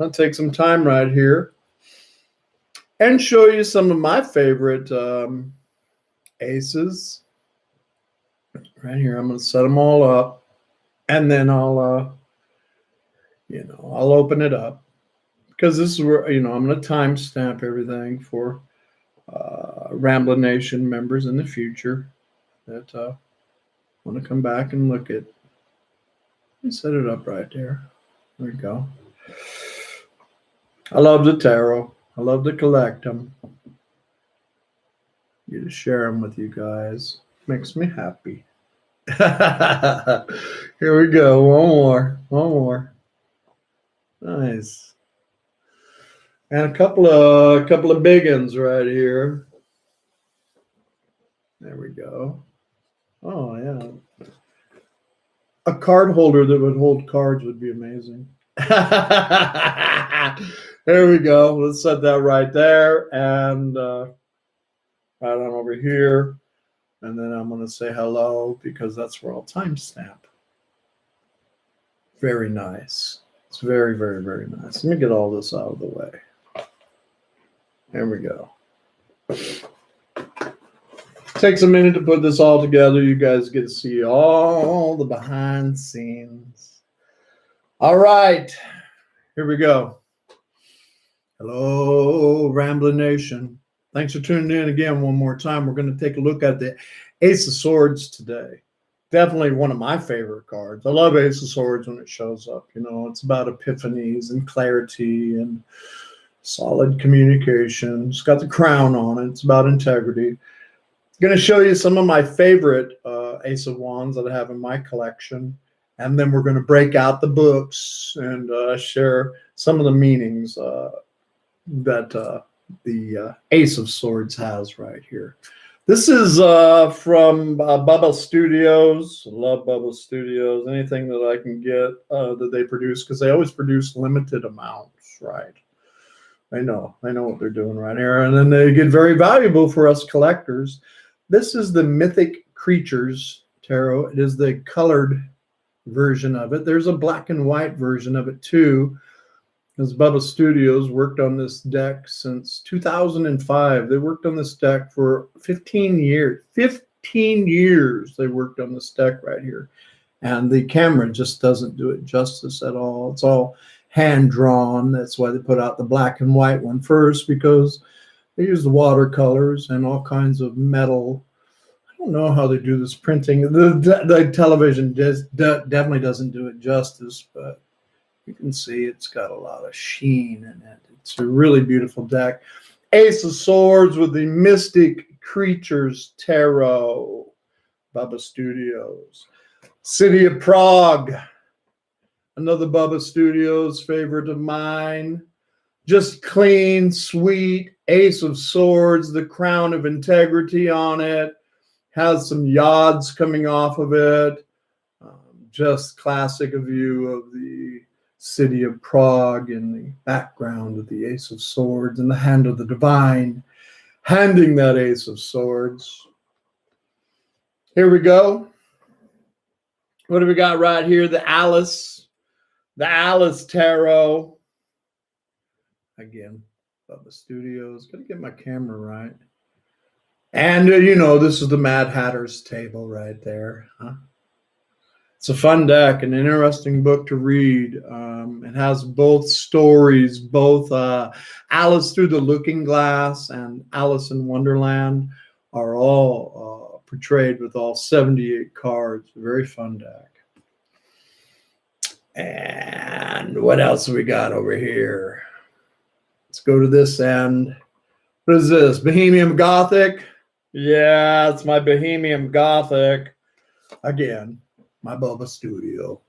I'm going to take some time right here and show you some of my favorite aces. Right here, I'm going to set them all up, and then I'll open it up, because this is where, I'm going to timestamp everything for Ramblin Nation members in the future that want to come back and look at. Let me set it up right there. There we go. I love the tarot. I love to collect them. To share them with you guys makes me happy. Here we go. One more. Nice. And a couple of big ones right here. There we go. Oh yeah. A card holder that would hold cards would be amazing. There we go. Let's set that right there, and right on over here. And then I'm going to say hello, because that's where I'll timestamp. Very nice. It's very, very, very nice. Let me get all this out of the way. There we go. Takes a minute to put this all together. You guys get to see all the behind the scenes. All right. Here we go. Hello, Ramblin Nation. Thanks for tuning in again one more time. We're going to take a look at the Ace of Swords today. Definitely one of my favorite cards. I love Ace of Swords when it shows up. It's about epiphanies and clarity and solid communication. It's got the crown on it. It's about integrity. I'm going to show you some of my favorite Ace of Wands that I have in my collection. And then we're going to break out the books and share some of the meanings that the Ace of Swords has right here. This is from Bubba Studios. I love Bubba Studios. Anything that I can get that they produce, because they always produce limited amounts, right? I know what they're doing right here. And then they get very valuable for us collectors. This is the Mythic Creatures Tarot. It is the colored version of it. There's a black and white version of it too, because Bubba Studios worked on this deck since 2005. They worked on this deck for 15 years. 15 years they worked on this deck right here. And the camera just doesn't do it justice at all. It's all hand-drawn. That's why they put out the black and white one first, because they use the watercolors and all kinds of metal. I don't know how they do this printing. The television definitely doesn't do it justice, but you can see it's got a lot of sheen in it. It's a really beautiful deck. Ace of Swords with the Mystic Creatures Tarot. Bubba Studios. City of Prague. Another Bubba Studios favorite of mine. Just clean, sweet. Ace of Swords, the crown of integrity on it. Has some yods coming off of it. Just classic, a view of the city of Prague in the background of the Ace of Swords and the hand of the divine handing that Ace of Swords. Here we go. What do we got right here? The Alice Tarot. Again, Bubba Studios. Gotta get my camera right. And, this is the Mad Hatter's table right there. Huh? It's a fun deck, an interesting book to read. It has both stories, both Alice Through the Looking Glass and Alice in Wonderland are all portrayed with all 78 cards. Very fun deck. And what else we got over here? Let's go to this end. What is this? Bohemian Gothic? Yeah, it's my Bohemian Gothic. Again, my Bubba Studio.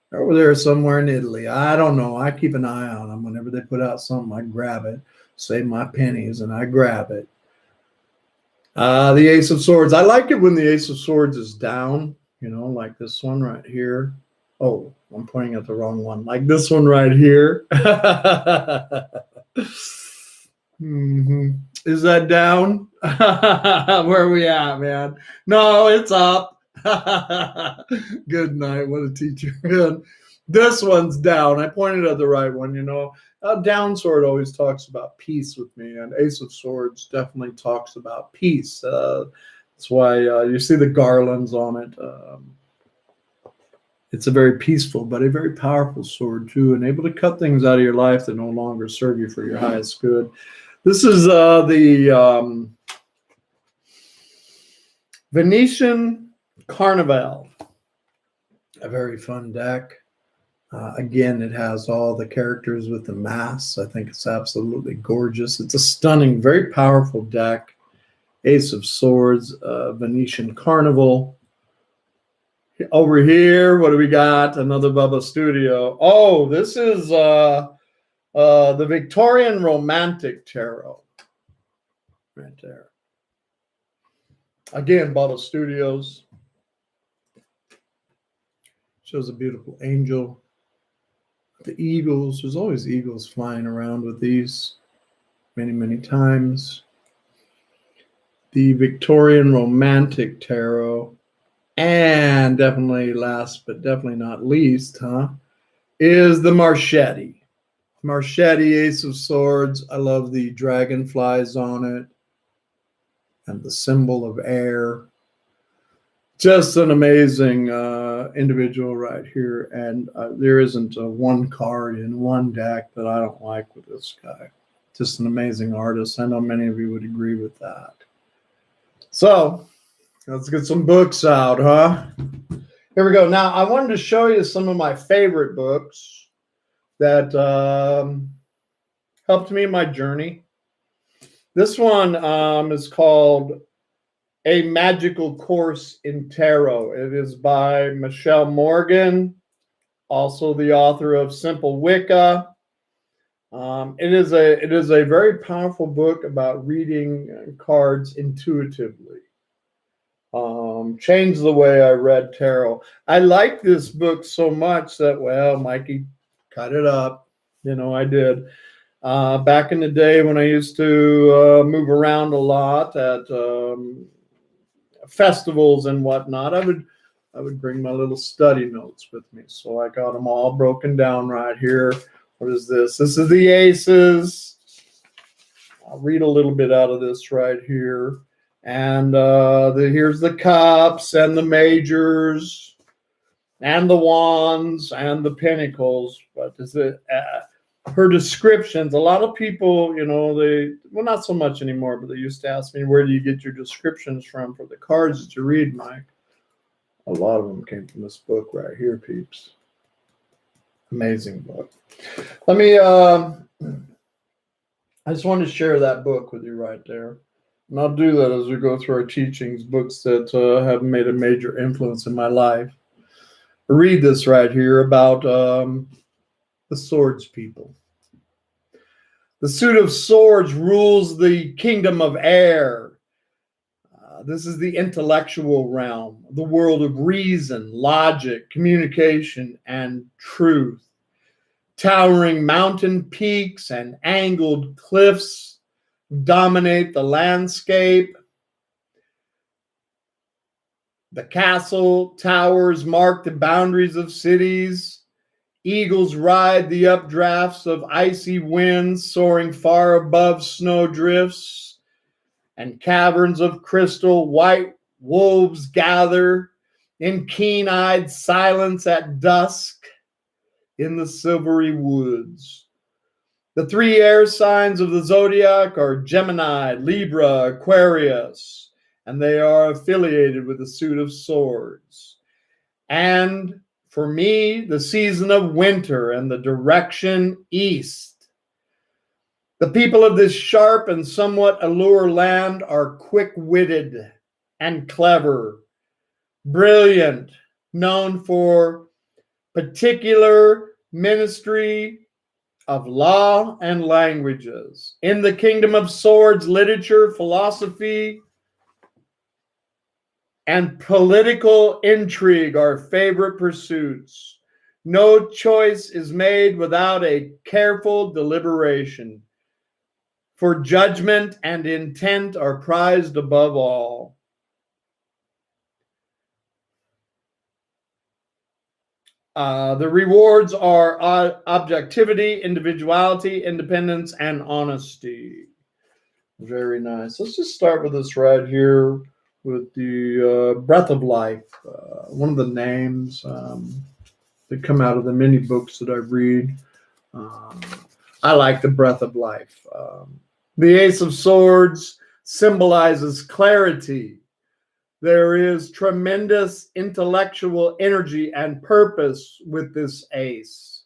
They're over there somewhere in Italy. I don't know. I keep an eye on them. Whenever they put out something, I grab it, save my pennies, and I grab it. The Ace of Swords. I like it when the Ace of Swords is down, like this one right here. Oh, I'm pointing at the wrong one. Like this one right here. Is that down? Where are we at, man? No, it's up. Good night. What a teacher. This one's down. I pointed at the right one, you know. Down sword always talks about peace with me, and Ace of Swords definitely talks about peace. That's why you see the garlands on it. It's a very peaceful, but a very powerful sword too, and able to cut things out of your life that no longer serve you for your highest good. This is the Venetian Carnival, a very fun deck. Again, it has all the characters with the masks. I think it's absolutely gorgeous. It's a stunning, very powerful deck. Ace of Swords, Venetian Carnival. Over here, what do we got? Another Bubba Studio. Oh, this is the Victorian Romantic Tarot. Right there. Again, Bubba Studios. Shows a beautiful angel. The eagles. There's always eagles flying around with these many, many times. The Victorian Romantic Tarot. And definitely last, but definitely not least, is the Marchetti. Marchetti, Ace of Swords. I love the dragonflies on it. And the symbol of air. Just an amazing individual right here. And there isn't one card in one deck that I don't like with this guy. Just an amazing artist. I know many of you would agree with that. So let's get some books out, Here we go. Now, I wanted to show you some of my favorite books that helped me in my journey. This one is called A Magical Course in Tarot. It is by Michelle Morgan, also the author of Simple Wicca. It is a very powerful book about reading cards intuitively. Changed the way I read tarot. I like this book so much that, well, Mikey, cut it up. You know, I did. Back in the day when I used to move around a lot at festivals and whatnot, I would bring my little study notes with me. So I got them all broken down right here. What is this? This is the aces. I'll read a little bit out of this right here. And here's the cups and the majors and the wands and the pentacles. But is it her descriptions? A lot of people, you know, well, not so much anymore, but they used to ask me, where do you get your descriptions from for the cards that you read, Mike? A lot of them came from this book right here, peeps. Amazing book. Let me, I just wanted to share that book with you right there. And I'll do that as we go through our teachings, books that have made a major influence in my life. Read this right here about the swords people. The suit of swords rules the kingdom of air. This is the intellectual realm, the world of reason, logic, communication, and truth. Towering mountain peaks and angled cliffs dominate the landscape. The castle towers mark the boundaries of cities. Eagles ride the updrafts of icy winds soaring far above snowdrifts. And caverns of crystal white wolves gather in keen-eyed silence at dusk in the silvery woods. The three air signs of the zodiac are Gemini, Libra, Aquarius, and they are affiliated with the suit of swords. And for me, the season of winter and the direction east. The people of this sharp and somewhat allure land are quick-witted and clever, brilliant, known for particular ministry of law and languages. In the kingdom of swords, literature, philosophy, and political intrigue are favorite pursuits. No choice is made without a careful deliberation, for judgment and intent are prized above all. The rewards are objectivity, individuality, independence, and honesty. Very nice. Let's just start with this right here with the breath of life. One of the names that come out of the many books that I read. I like the breath of life. The Ace of Swords symbolizes clarity. There is tremendous intellectual energy and purpose with this ace.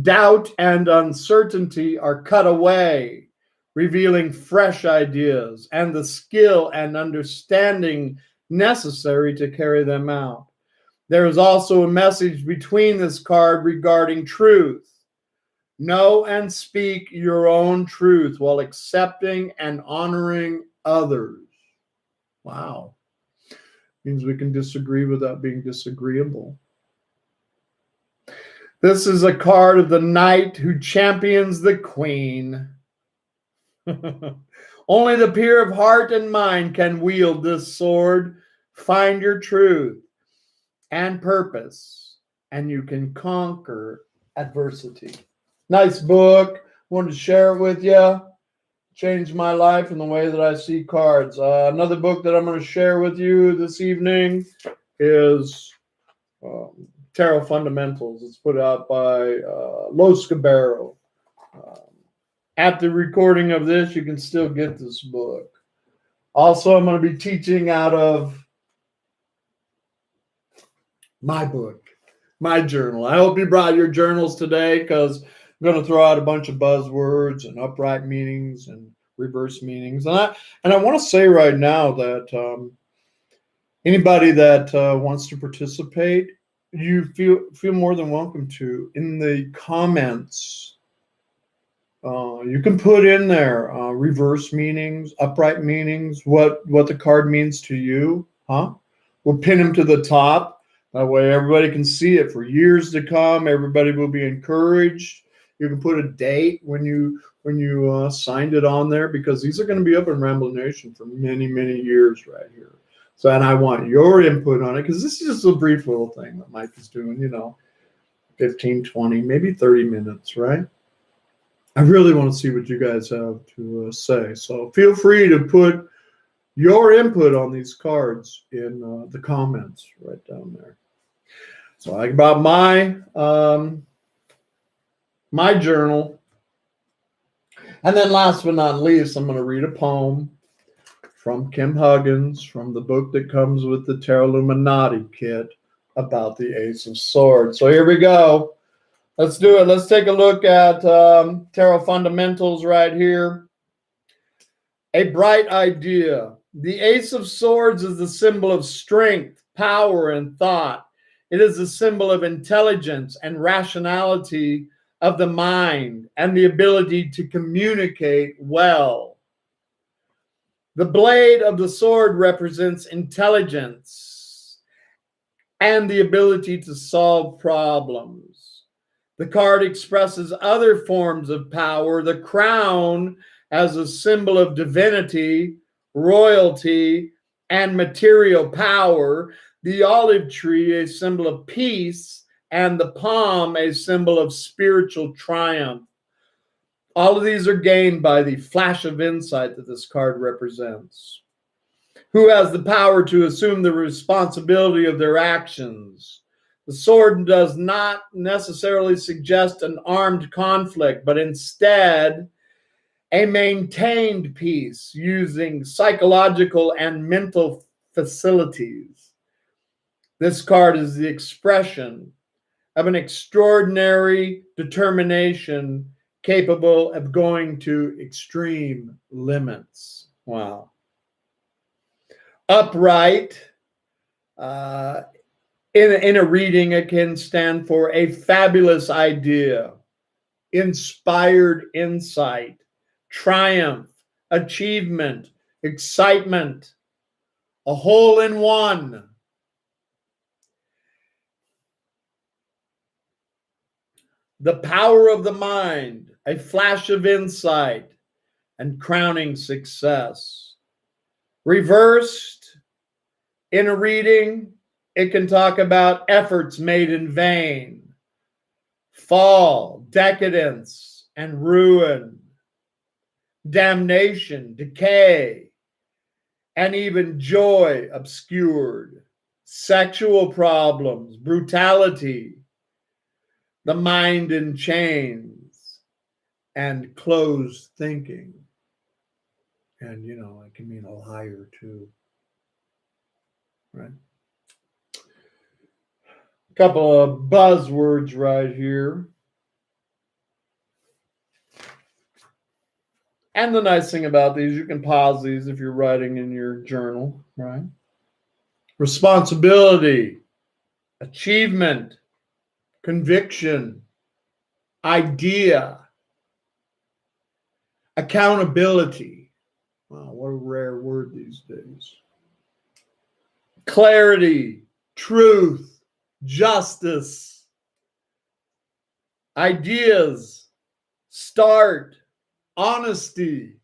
Doubt and uncertainty are cut away, revealing fresh ideas and the skill and understanding necessary to carry them out. There is also a message between this card regarding truth. Know and speak your own truth while accepting and honoring others. Wow. Means we can disagree without being disagreeable. This is a card of the knight who champions the queen. Only the pure of heart and mind can wield this sword. Find your truth and purpose, and you can conquer adversity. Nice book. Wanted to share it with you. Changed my life in the way that I see cards. Another book that I'm going to share with you this evening is Tarot Fundamentals. It's put out by Lo Scarabeo. At the recording of this, you can still get this book. Also, I'm going to be teaching out of my book, my journal. I hope you brought your journals today because I'm going to throw out a bunch of buzzwords and upright meanings and reverse meanings. And I want to say right now that anybody that wants to participate, you feel more than welcome to. In the comments, you can put in there reverse meanings, upright meanings, what the card means to you. We'll pin them to the top. That way everybody can see it for years to come. Everybody will be encouraged. You can put a date when you signed it on there, because these are going to be up in Ramblin Nation for many, many years right here. So, and I want your input on it, because this is just a brief little thing that Mike is doing, 15, 20, maybe 30 minutes, right? I really want to see what you guys have to say. So feel free to put your input on these cards in the comments right down there. So I brought my journal. And then last but not least, I'm going to read a poem from Kim Huggins from the book that comes with the Tarot Illuminati kit about the Ace of Swords. So here we go. Let's do it. Let's take a look at Tarot Fundamentals right here. A bright idea. The Ace of Swords is the symbol of strength, power, and thought. It is a symbol of intelligence and rationality of the mind and the ability to communicate well. The blade of the sword represents intelligence and the ability to solve problems. The card expresses other forms of power. The crown as a symbol of divinity, royalty, and material power. The olive tree, a symbol of peace, and the palm, a symbol of spiritual triumph. All of these are gained by the flash of insight that this card represents. Who has the power to assume the responsibility of their actions? The sword does not necessarily suggest an armed conflict, but instead a maintained peace using psychological and mental facilities. This card is the expression of an extraordinary determination capable of going to extreme limits. Wow. Upright, in a reading, it can stand for a fabulous idea, inspired insight, triumph, achievement, excitement, a hole in one. The power of the mind, a flash of insight, and crowning success. Reversed in a reading, It can talk about efforts made in vain, fall, decadence, and ruin, damnation, decay, and even joy obscured, sexual problems, brutality, the mind in chains, and closed thinking. And, you know, it can mean a liar too, right? A couple of buzzwords right here. And the nice thing about these, you can pause these if you're writing in your journal, right? Responsibility, achievement, conviction, idea, accountability. Wow, what a rare word these days. Clarity, truth, justice, ideas, start, honesty,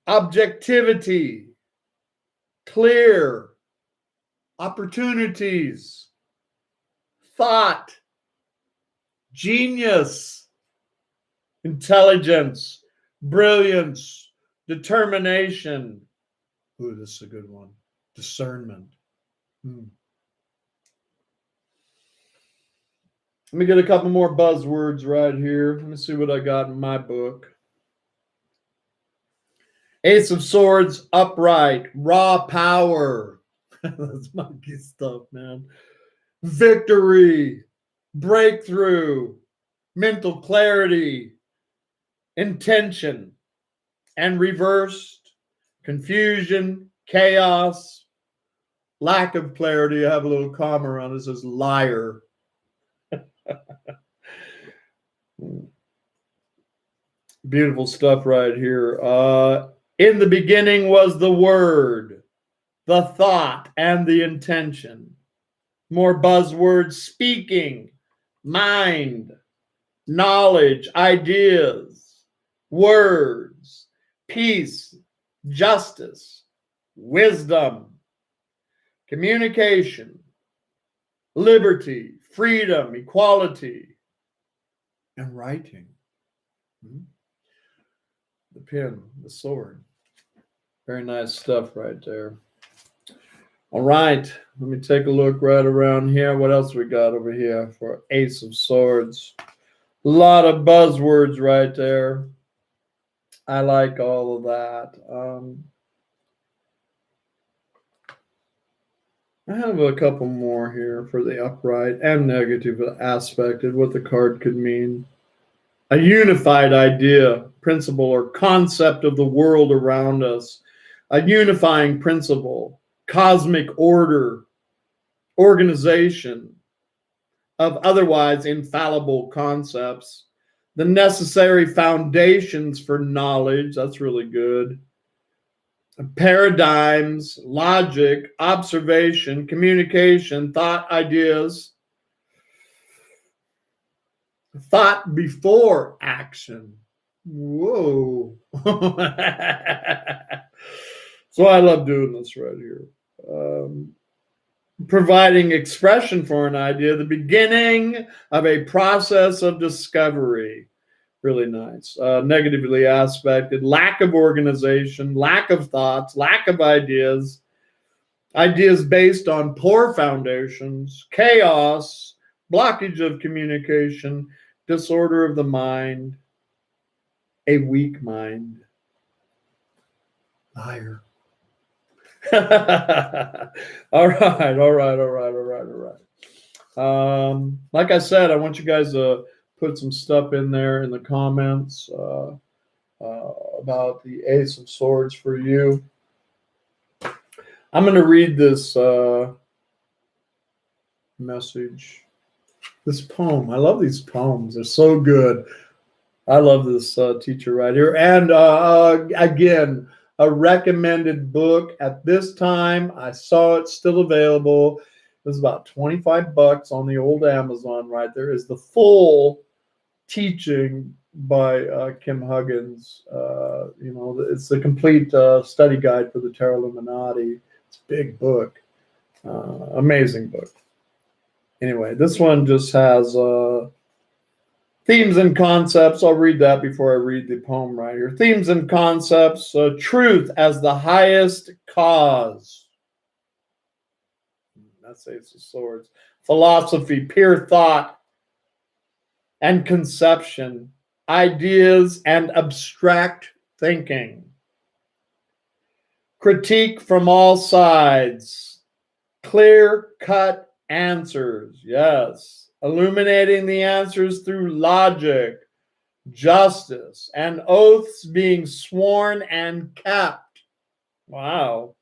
objectivity, clear, opportunities, thought, genius, intelligence, brilliance, determination. Ooh, this is a good one. Discernment. Let me get a couple more buzzwords right here. Let me see what I got in my book. Ace of Swords, upright, raw power. That's monkey stuff, man. Victory, breakthrough, mental clarity, intention, and reversed, confusion, chaos, lack of clarity. I have a little comma around it. It says liar. Beautiful stuff right here. In the beginning was the word, the thought, and the intention. More buzzwords: speaking, mind, knowledge, ideas, words, peace, justice, wisdom, communication, liberty, freedom, equality, and writing. The pen, the sword. Very nice stuff right there. All right, let me take a look right around here. What else we got over here for Ace of Swords? A lot of buzzwords right there. I like all of that. I have a couple more here for the upright and negative aspect of what the card could mean. A unified idea, principle, or concept of the world around us. A unifying principle, cosmic order, organization of otherwise infallible concepts. The necessary foundations for knowledge. That's really good. Paradigms, logic, observation, communication, thought, ideas. Thought before action. Whoa. So I love doing this right here. Providing expression for an idea, the beginning of a process of discovery. Really nice. Negatively aspected, lack of organization, lack of thoughts, lack of ideas, ideas based on poor foundations, chaos, blockage of communication, disorder of the mind, a weak mind. Liar. All right. Like I said, I want you guys to put some stuff in there in the comments about the Ace of Swords for you. I'm going to read this message, this poem. I love these poems. They're so good. I love this teacher right here. And again, a recommended book at this time. I saw it still available. It was about $25 on the old Amazon right there. Is the full teaching by Kim Huggins. It's the complete study guide for the Tarot Illuminati. It's a big book. Amazing book. Anyway, this one just has themes and concepts. I'll read that before I read the poem right here. Themes and concepts. Truth as the highest cause. That's Ace of Swords. Philosophy, pure thought and conception. Ideas and abstract thinking. Critique from all sides. Clear-cut answers. Yes. Illuminating the answers through logic, justice, and oaths being sworn and kept. Wow.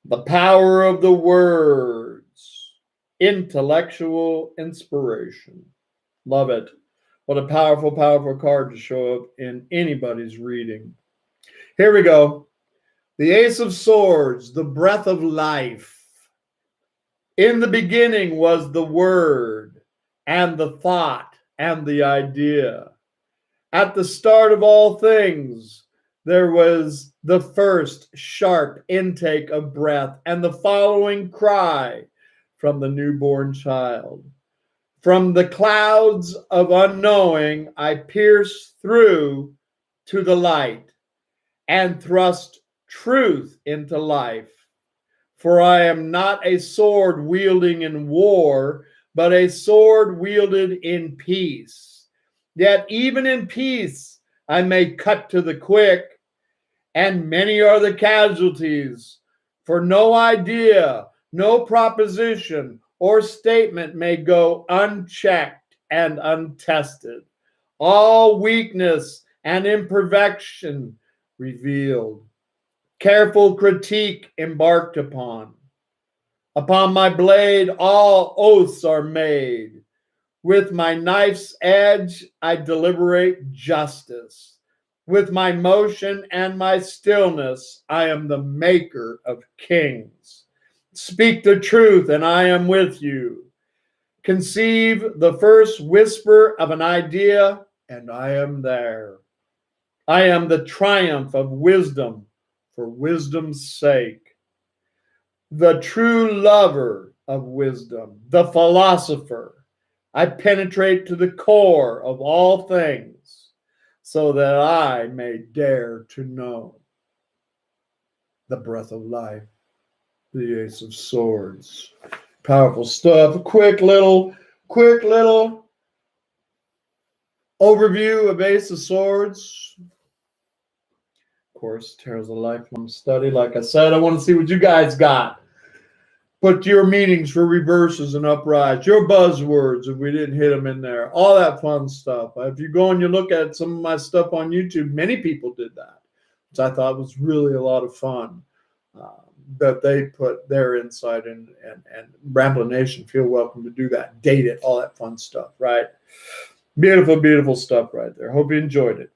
The power of the words. Intellectual inspiration. Love it. What a powerful, powerful card to show up in anybody's reading. Here we go. The Ace of Swords, the breath of life. In the beginning was the word and the thought and the idea. At the start of all things, there was the first sharp intake of breath and the following cry from the newborn child. From the clouds of unknowing, I pierce through to the light and thrust truth into life. For I am not a sword wielding in war, but a sword wielded in peace. Yet even in peace I may cut to the quick, and many are the casualties. For no idea, no proposition or statement may go unchecked and untested. All weakness and imperfection revealed. Careful critique embarked upon. Upon my blade all oaths are made. With my knife's edge I deliberate justice. With my motion and my stillness I am the maker of kings. Speak the truth and I am with you. Conceive the first whisper of an idea and I am there. I am the triumph of wisdom for wisdom's sake. The true lover of wisdom, the philosopher. I penetrate to the core of all things so that I may dare to know. The breath of life, the Ace of Swords. Powerful stuff. A quick little overview of Ace of Swords. Of course, Tarot's a lifelong study. Like I said, I want to see what you guys got. Put your meanings for reverses and uprights, your buzzwords if we didn't hit them in there, all that fun stuff. If you go and you look at some of my stuff on YouTube, many people did that, which I thought was really a lot of fun. That they put their insight in, and Ramblin Nation, feel welcome to do that. Date it, all that fun stuff, right? Beautiful, beautiful stuff right there. Hope you enjoyed it.